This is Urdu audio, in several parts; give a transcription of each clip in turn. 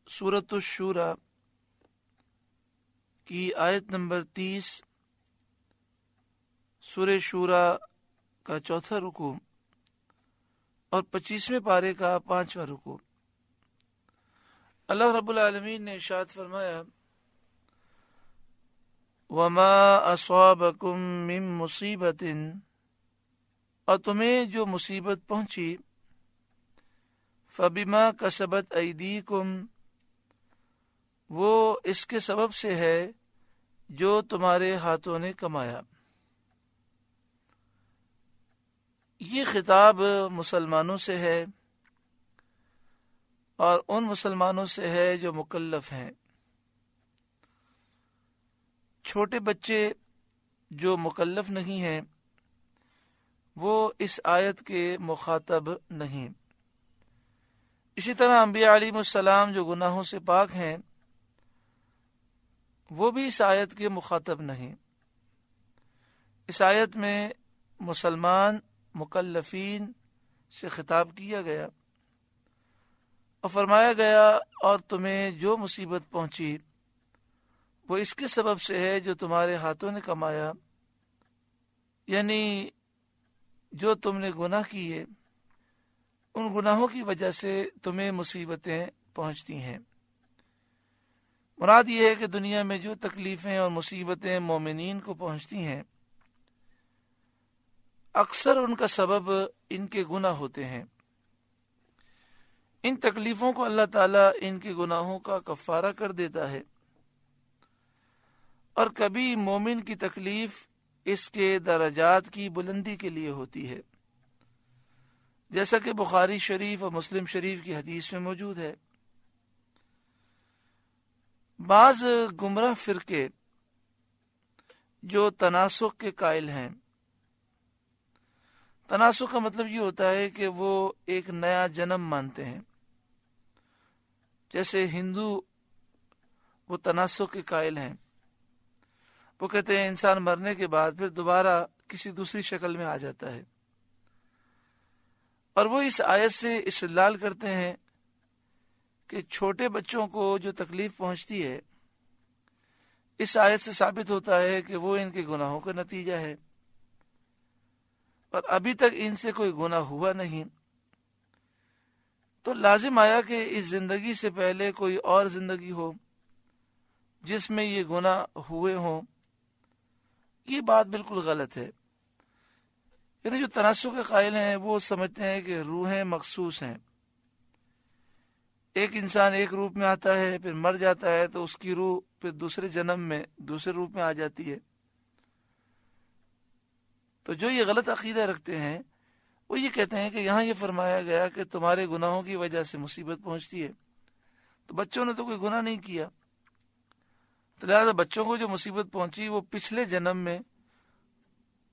سورۃ الشورى کی آیت نمبر 30، سورہ شورى کا چوتھا رکوع اور 25ویں پارے کا 5واں رکوع۔ اللہ رب العالمین نے ارشاد فرمایا، وَمَا أَصَابَكُم مِّن مُّصِيبَةٍ، اور تمہیں جو مصیبت پہنچی، فَبِمَا كَسَبَتْ أَيْدِيكُمْ، وہ اس کے سبب سے ہے جو تمہارے ہاتھوں نے کمایا۔ یہ خطاب مسلمانوں سے ہے اور ان مسلمانوں سے ہے جو مکلف ہیں۔ چھوٹے بچے جو مکلف نہیں ہیں وہ اس آیت کے مخاطب نہیں۔ اسی طرح انبیاء علیہ السلام جو گناہوں سے پاک ہیں وہ بھی اس آیت کے مخاطب نہیں۔ اس آیت میں مسلمان مکلفین سے خطاب کیا گیا اور فرمایا گیا، اور تمہیں جو مصیبت پہنچی وہ اس کے سبب سے ہے جو تمہارے ہاتھوں نے کمایا، یعنی جو تم نے گناہ کیے ان گناہوں کی وجہ سے تمہیں مصیبتیں پہنچتی ہیں۔ مراد یہ ہے کہ دنیا میں جو تکلیفیں اور مصیبتیں مومنین کو پہنچتی ہیں اکثر ان کا سبب ان کے گناہ ہوتے ہیں۔ ان تکلیفوں کو اللہ تعالیٰ ان کے گناہوں کا کفارہ کر دیتا ہے، اور کبھی مومن کی تکلیف اس کے درجات کی بلندی کے لیے ہوتی ہے، جیسا کہ بخاری شریف اور مسلم شریف کی حدیث میں موجود ہے۔ بعض گمراہ فرقے جو تناسخ کے قائل ہیں، تناسخ کا مطلب یہ ہوتا ہے کہ وہ ایک نیا جنم مانتے ہیں، جیسے ہندو وہ تناسخ کے قائل ہیں، وہ کہتے ہیں انسان مرنے کے بعد پھر دوبارہ کسی دوسری شکل میں آ جاتا ہے، اور وہ اس آیت سے استدلال کرتے ہیں کہ چھوٹے بچوں کو جو تکلیف پہنچتی ہے اس آیت سے ثابت ہوتا ہے کہ وہ ان کے گناہوں کا نتیجہ ہے، اور ابھی تک ان سے کوئی گناہ ہوا نہیں، تو لازم آیا کہ اس زندگی سے پہلے کوئی اور زندگی ہو جس میں یہ گناہ ہوئے ہوں۔ یہ بات بالکل غلط ہے۔ یعنی جو تناسخ کے قائل ہیں وہ سمجھتے ہیں کہ روحیں مخصوص ہیں، ایک انسان ایک روپ میں آتا ہے، پھر مر جاتا ہے تو اس کی روح پھر دوسرے جنم میں دوسرے روپ میں آ جاتی ہے۔ تو جو یہ غلط عقیدہ رکھتے ہیں وہ یہ کہتے ہیں کہ یہاں یہ فرمایا گیا کہ تمہارے گناہوں کی وجہ سے مصیبت پہنچتی ہے، تو بچوں نے تو کوئی گناہ نہیں کیا، تو لہٰذا بچوں کو جو مصیبت پہنچی وہ پچھلے جنم میں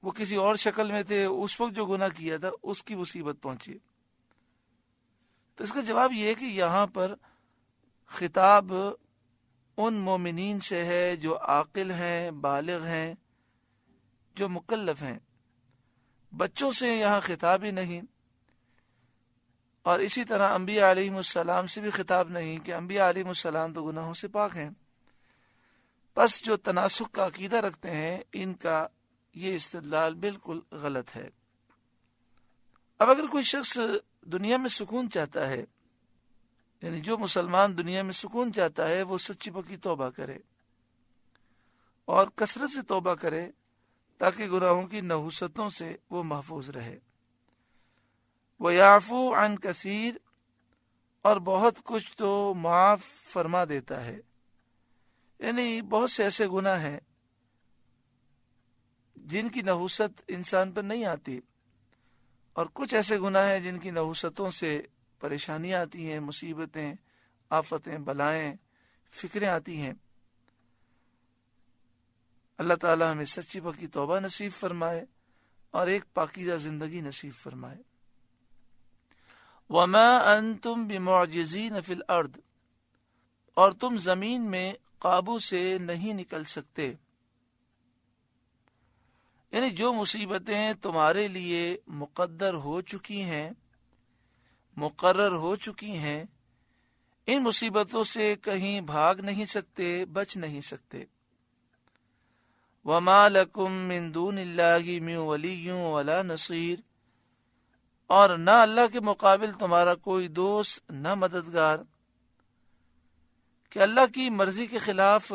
وہ کسی اور شکل میں تھے، اس وقت جو گناہ کیا تھا اس کی مصیبت پہنچی۔ تو اس کا جواب یہ ہے کہ یہاں پر خطاب ان مومنین سے ہے جو عاقل ہیں، بالغ ہیں، جو مکلف ہیں، بچوں سے یہاں خطاب ہی نہیں، اور اسی طرح انبیاء علیہ السلام سے بھی خطاب نہیں کہ انبیاء علیہ السلام تو گناہوں سے پاک ہیں۔ پس جو تناسخ کا عقیدہ رکھتے ہیں ان کا یہ استدلال بالکل غلط ہے۔ اب اگر کوئی شخص دنیا میں سکون چاہتا ہے، یعنی جو مسلمان دنیا میں سکون چاہتا ہے، وہ سچی پکی توبہ کرے اور کثرت سے توبہ کرے تاکہ گناہوں کی نحوستوں سے وہ محفوظ رہے۔ وَيَعْفُو عَنْ كَثِيرٍ، اور بہت کچھ تو معاف فرما دیتا ہے، یعنی بہت سے ایسے گناہ ہیں جن کی نحوست انسان پر نہیں آتی، اور کچھ ایسے گناہ ہیں جن کی نحوستوں سے پریشانیاں آتی ہیں، مصیبتیں، آفتیں، بلائیں، فکریں آتی ہیں۔ اللہ تعالی ہمیں سچی پکی توبہ نصیب فرمائے اور ایک پاکیزہ زندگی نصیب فرمائے۔ وَمَا أَنْتُمْ بِمُعْجِزِينَ فِي الْأَرْضِ، اور تم زمین میں قابو سے نہیں نکل سکتے، یعنی جو مصیبتیں تمہارے لیے مقدر ہو چکی ہیں، مقرر ہو چکی ہیں، ان مصیبتوں سے کہیں بھاگ نہیں سکتے، بچ نہیں سکتے۔ وَمَا لَكُم مِّن دُونِ اللَّهِ مِن وَلِيٍّ وَلَا نَصِيرٍ، اور نہ اللہ کے مقابل تمہارا کوئی دوست، نہ مددگار، کہ اللہ کی مرضی کے خلاف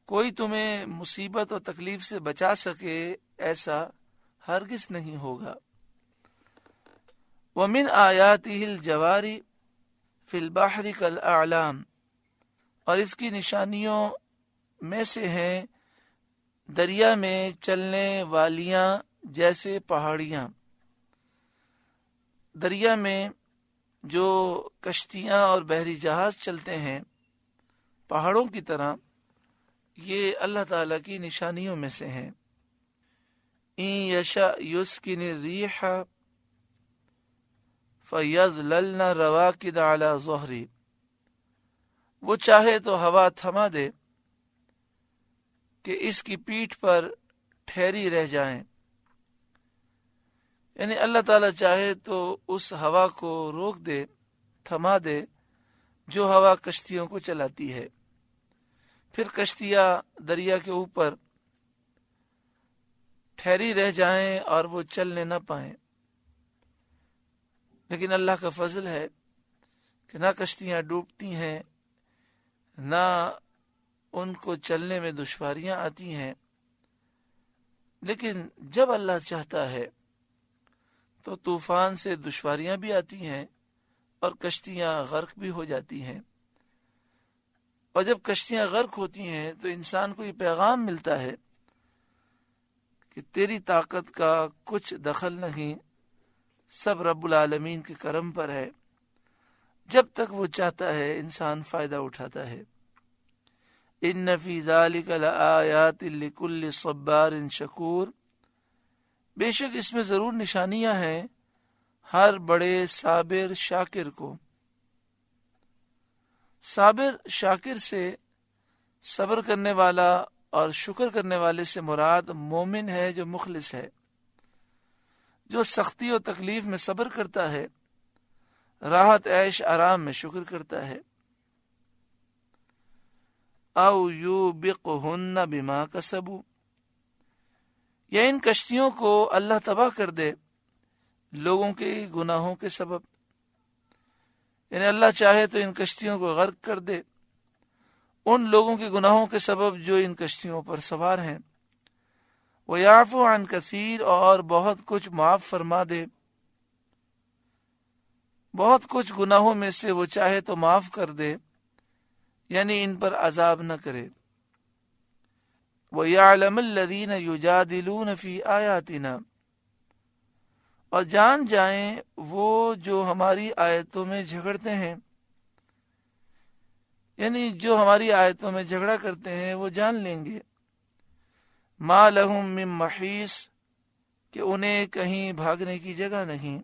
کوئی تمہیں مصیبت اور تکلیف سے بچا سکے، ایسا ہرگز نہیں ہوگا۔ وَمِنْ آیَاتِهِ الْجَوَارِ فِي الْبَحْرِ كَالْأَعْلَامِ، اور اس کی نشانیوں میں سے ہیں دریا میں چلنے والیاں جیسے پہاڑیاں۔ دریا میں جو کشتیاں اور بحری جہاز چلتے ہیں پہاڑوں کی طرح، یہ اللہ تعالیٰ کی نشانیوں میں سے ہیں۔ إِن يَشَأْ يُسْكِنِ الرِّيحَ فَيَظْلَلْنَ رَوَاكِدَ عَلَى ظَهْرِهِ، وہ چاہے تو ہوا تھما دے کہ اس کی پیٹھ پر ٹھہری رہ جائیں، یعنی اللہ تعالیٰ چاہے تو اس ہوا کو روک دے، تھما دے، جو ہوا کشتیوں کو چلاتی ہے، پھر کشتیاں دریا کے اوپر ٹھہری رہ جائیں اور وہ چلنے نہ پائیں۔ لیکن اللہ کا فضل ہے کہ نہ کشتیاں ڈوبتی ہیں، نہ ان کو چلنے میں دشواریاں آتی ہیں، لیکن جب اللہ چاہتا ہے تو طوفان سے دشواریاں بھی آتی ہیں اور کشتیاں غرق بھی ہو جاتی ہیں۔ اور جب کشتیاں غرق ہوتی ہیں تو انسان کو یہ پیغام ملتا ہے کہ تیری طاقت کا کچھ دخل نہیں، سب رب العالمین کے کرم پر ہے، جب تک وہ چاہتا ہے انسان فائدہ اٹھاتا ہے۔ ان فی ذلک لآیات لکل صبار شکور، بے شک اس میں ضرور نشانیاں ہیں ہر بڑے صابر شاکر کو۔ صابر شاکر سے صبر کرنے والا اور شکر کرنے والے سے مراد مومن ہے جو مخلص ہے، جو سختی و تکلیف میں صبر کرتا ہے، راحت عیش آرام میں شکر کرتا ہے۔ او یوبقہن بما کسبوا، یا ان کشتیوں کو اللہ تباہ کر دے لوگوں کے گناہوں کے سبب، یعنی اللہ چاہے تو ان کشتیوں کو غرق کر دے ان لوگوں کے گناہوں کے سبب جو ان کشتیوں پر سوار ہیں۔ وَيَعْفُو عَنْ كَثِيرٍ، اور بہت کچھ معاف فرما دے، بہت کچھ گناہوں میں سے وہ چاہے تو معاف کر دے، یعنی ان پر عذاب نہ کرے۔ وَيَعْلَمَ الَّذِينَ يُجَادِلُونَ فِي آيَاتِنَا، اور جان جائیں وہ جو ہماری آیتوں میں جھگڑتے ہیں، یعنی جو ہماری آیتوں میں جھگڑا کرتے ہیں وہ جان لیں گے۔ مَا لَهُم مِّن مَّحِيصٍ، کہ انہیں کہیں بھاگنے کی جگہ نہیں،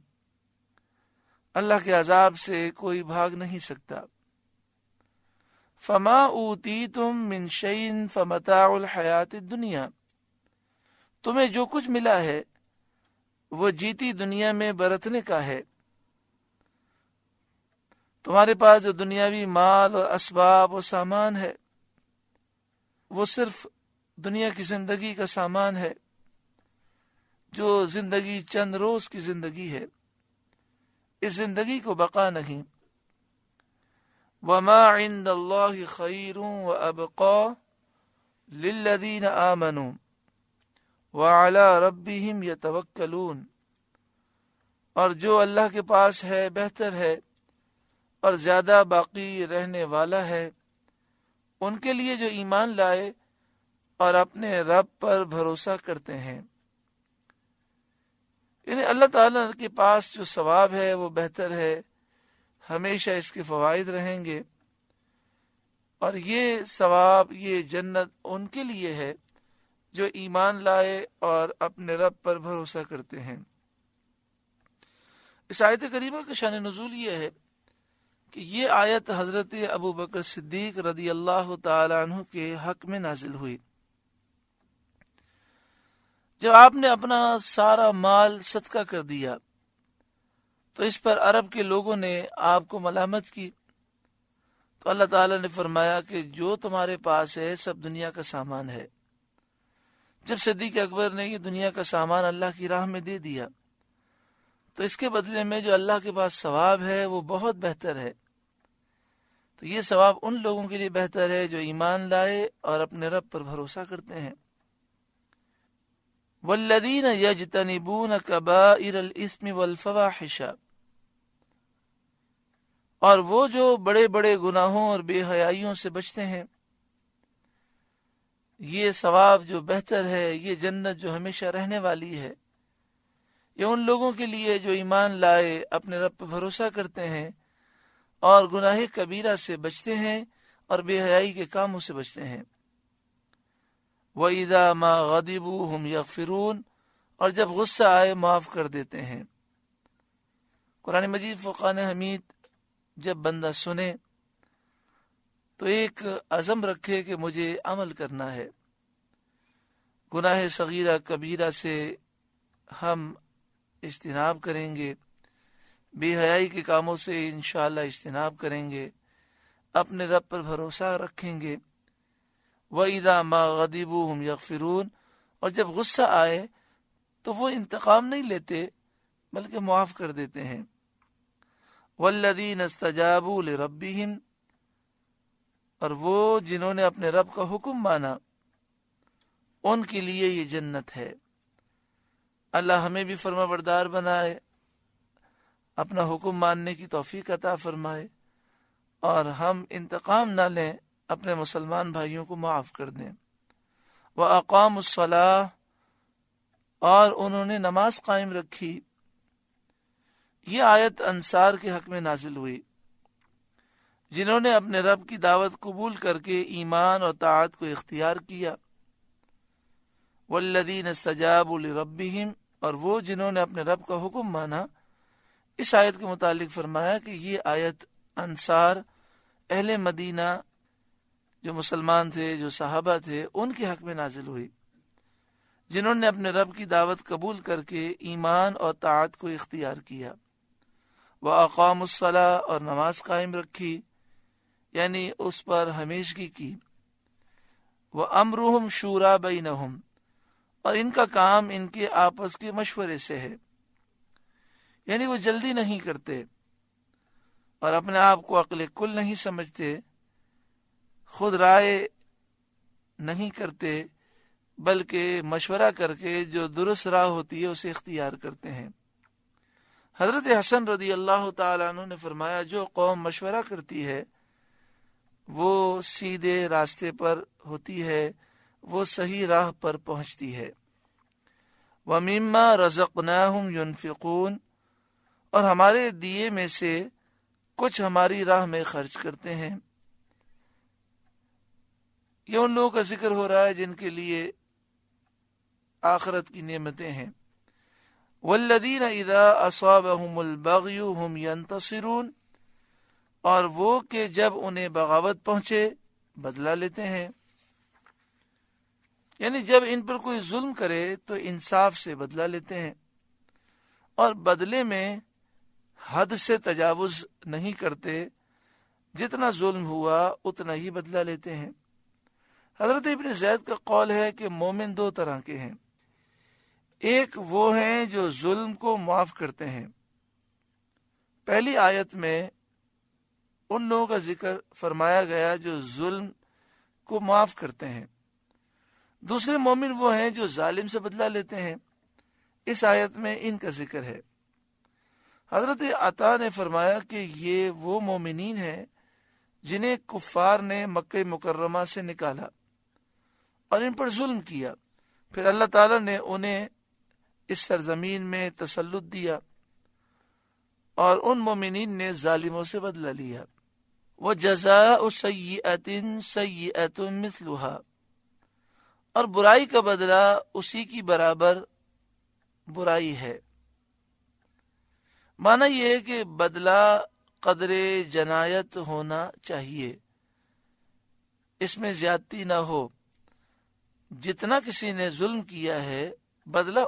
اللہ کے عذاب سے کوئی بھاگ نہیں سکتا۔ فَمَا أُوتِيتُم مِّن شَيْءٍ فَمَتَاعُ الْحَيَاةِ الدُّنْيَا، تمہیں جو کچھ ملا ہے وہ جیتی دنیا میں برتنے کا ہے۔ تمہارے پاس جو دنیاوی مال اور اسباب و سامان ہے وہ صرف دنیا کی زندگی کا سامان ہے، جو زندگی چند روز کی زندگی ہے، اس زندگی کو بقا نہیں۔ وَمَا عِندَ اللَّهِ خَيْرٌ وَأَبْقَى لِلَّذِينَ آمَنُوا وَعَلَى رَبِّهِمْ يَتَوَكَّلُونَ، اور جو اللہ کے پاس ہے بہتر ہے اور زیادہ باقی رہنے والا ہے ان کے لیے جو ایمان لائے اور اپنے رب پر بھروسہ کرتے ہیں۔ یعنی اللہ تعالیٰ کے پاس جو ثواب ہے وہ بہتر ہے، ہمیشہ اس کے فوائد رہیں گے، اور یہ ثواب، یہ جنت ان کے لیے ہے جو ایمان لائے اور اپنے رب پر بھروسہ کرتے ہیں۔ اس آیت کریمہ کا شان نزول یہ ہے کہ یہ آیت حضرت ابو بکر صدیق رضی اللہ تعالی عنہ کے حق میں نازل ہوئی۔ جب آپ نے اپنا سارا مال صدقہ کر دیا تو اس پر عرب کے لوگوں نے آپ کو ملامت کی، تو اللہ تعالیٰ نے فرمایا کہ جو تمہارے پاس ہے سب دنیا کا سامان ہے۔ جب صدیق اکبر نے یہ دنیا کا سامان اللہ کی راہ میں دے دیا تو اس کے بدلے میں جو اللہ کے پاس ثواب ہے وہ بہت بہتر ہے۔ تو یہ ثواب ان لوگوں کے لیے بہتر ہے جو ایمان لائے اور اپنے رب پر بھروسہ کرتے ہیں۔ والذین یجتنبون کبائر الاسم والفواحش، اور وہ جو بڑے بڑے گناہوں اور بے حیائیوں سے بچتے ہیں، یہ ثواب جو بہتر ہے، یہ جنت جو ہمیشہ رہنے والی ہے، یہ ان لوگوں کے لیے جو ایمان لائے، اپنے رب پر بھروسہ کرتے ہیں اور گناہ کبیرہ سے بچتے ہیں اور بے حیائی کے کاموں سے بچتے ہیں۔ وَإِذَا مَا غَضِبُوا هُمْ يَغْفِرُونَ، اور جب غصہ آئے معاف کر دیتے ہیں۔ قرآن مجید فرقان حمید جب بندہ سنے تو ایک عزم رکھے کہ مجھے عمل کرنا ہے، گناہ صغیرہ کبیرہ سے ہم اجتناب کریں گے، بے حیائی کے کاموں سے انشاءاللہ اجتناب کریں گے، اپنے رب پر بھروسہ رکھیں گے۔ وَإِذَا مَا غَضِبُوا هُمْ يَغْفِرُونَ، اور جب غصہ آئے تو وہ انتقام نہیں لیتے بلکہ معاف کر دیتے ہیں۔ وَالَّذِينَ اسْتَجَابُوا لِرَبِّهِمْ، اور وہ جنہوں نے اپنے رب کا حکم مانا، ان کے لیے یہ جنت ہے۔ اللہ ہمیں بھی فرما بردار بنائے، اپنا حکم ماننے کی توفیق عطا فرمائے، اور ہم انتقام نہ لیں، اپنے مسلمان بھائیوں کو معاف کر دیں۔ وَأَقَامُوا الصَّلَاةَ، اور انہوں نے نماز قائم رکھی۔ یہ آیت انصار کے حق میں نازل ہوئی، جنہوں نے اپنے رب کی دعوت قبول کر کے ایمان اور طاعت کو اختیار کیا۔ والذین استجابوا لربہم، اور وہ جنہوں نے اپنے رب کا حکم مانا۔ اس آیت کے متعلق فرمایا کہ یہ آیت انصار اہل مدینہ جو مسلمان تھے، جو صحابہ تھے، ان کے حق میں نازل ہوئی، جنہوں نے اپنے رب کی دعوت قبول کر کے ایمان اور طاعت کو اختیار کیا۔ وَأَقَامُوا الصَّلَاةَ، اور نماز قائم رکھی، یعنی اس پر ہمیشگی کی۔ وَأَمْرُهُمْ شُورَىٰ بَيْنَهُمْ، اور ان کا کام ان کے آپس کے مشورے سے ہے، یعنی وہ جلدی نہیں کرتے اور اپنے آپ کو عقل کل نہیں سمجھتے، خود رائے نہیں کرتے، بلکہ مشورہ کر کے جو درست راہ ہوتی ہے اسے اختیار کرتے ہیں۔ حضرت حسن رضی اللہ تعالیٰ عنہ نے فرمایا، جو قوم مشورہ کرتی ہے وہ سیدھے راستے پر ہوتی ہے، وہ صحیح راہ پر پہنچتی ہے۔ وَمِمَّا رَزَقْنَاهُمْ يُنْفِقُونَ، اور ہمارے دیے میں سے کچھ ہماری راہ میں خرچ کرتے ہیں۔ یہ ان لوگوں کا ذکر ہو رہا ہے جن کے لیے آخرت کی نعمتیں ہیں۔ وَالَّذِينَ إِذَا أَصَابَهُمُ الْبَغْيُ هُمْ يَنْتَصِرُونَ، اور وہ کہ جب انہیں بغاوت پہنچے بدلہ لیتے ہیں، یعنی جب ان پر کوئی ظلم کرے تو انصاف سے بدلہ لیتے ہیں، اور بدلے میں حد سے تجاوز نہیں کرتے، جتنا ظلم ہوا اتنا ہی بدلہ لیتے ہیں۔ حضرت ابن زید کا قول ہے کہ مومن دو طرح کے ہیں، ایک وہ ہیں جو ظلم کو معاف کرتے ہیں۔ پہلی آیت میں ان لوگوں کا ذکر فرمایا گیا جو ظلم کو معاف کرتے ہیں۔ دوسرے مومن وہ ہیں جو ظالم سے بدلہ لیتے ہیں، اس آیت میں ان کا ذکر ہے۔ حضرت عطا نے فرمایا کہ یہ وہ مومنین ہیں جنہیں کفار نے مکہ مکرمہ سے نکالا اور ان پر ظلم کیا، پھر اللہ تعالیٰ نے انہیں اس سرزمین میں تسلط دیا اور ان مومنین نے ظالموں سے بدلہ لیا۔ وَجَزَاءُ سَيِّئَةٍ سَيِّئَةٌ مِثْلُهَا، اور برائی کا بدلہ اسی کی برابر برائی ہے۔ معنی یہ ہے کہ بدلہ قدر جنایت ہونا چاہیے، اس میں زیادتی نہ ہو۔ جتنا کسی نے ظلم کیا ہے بدلہ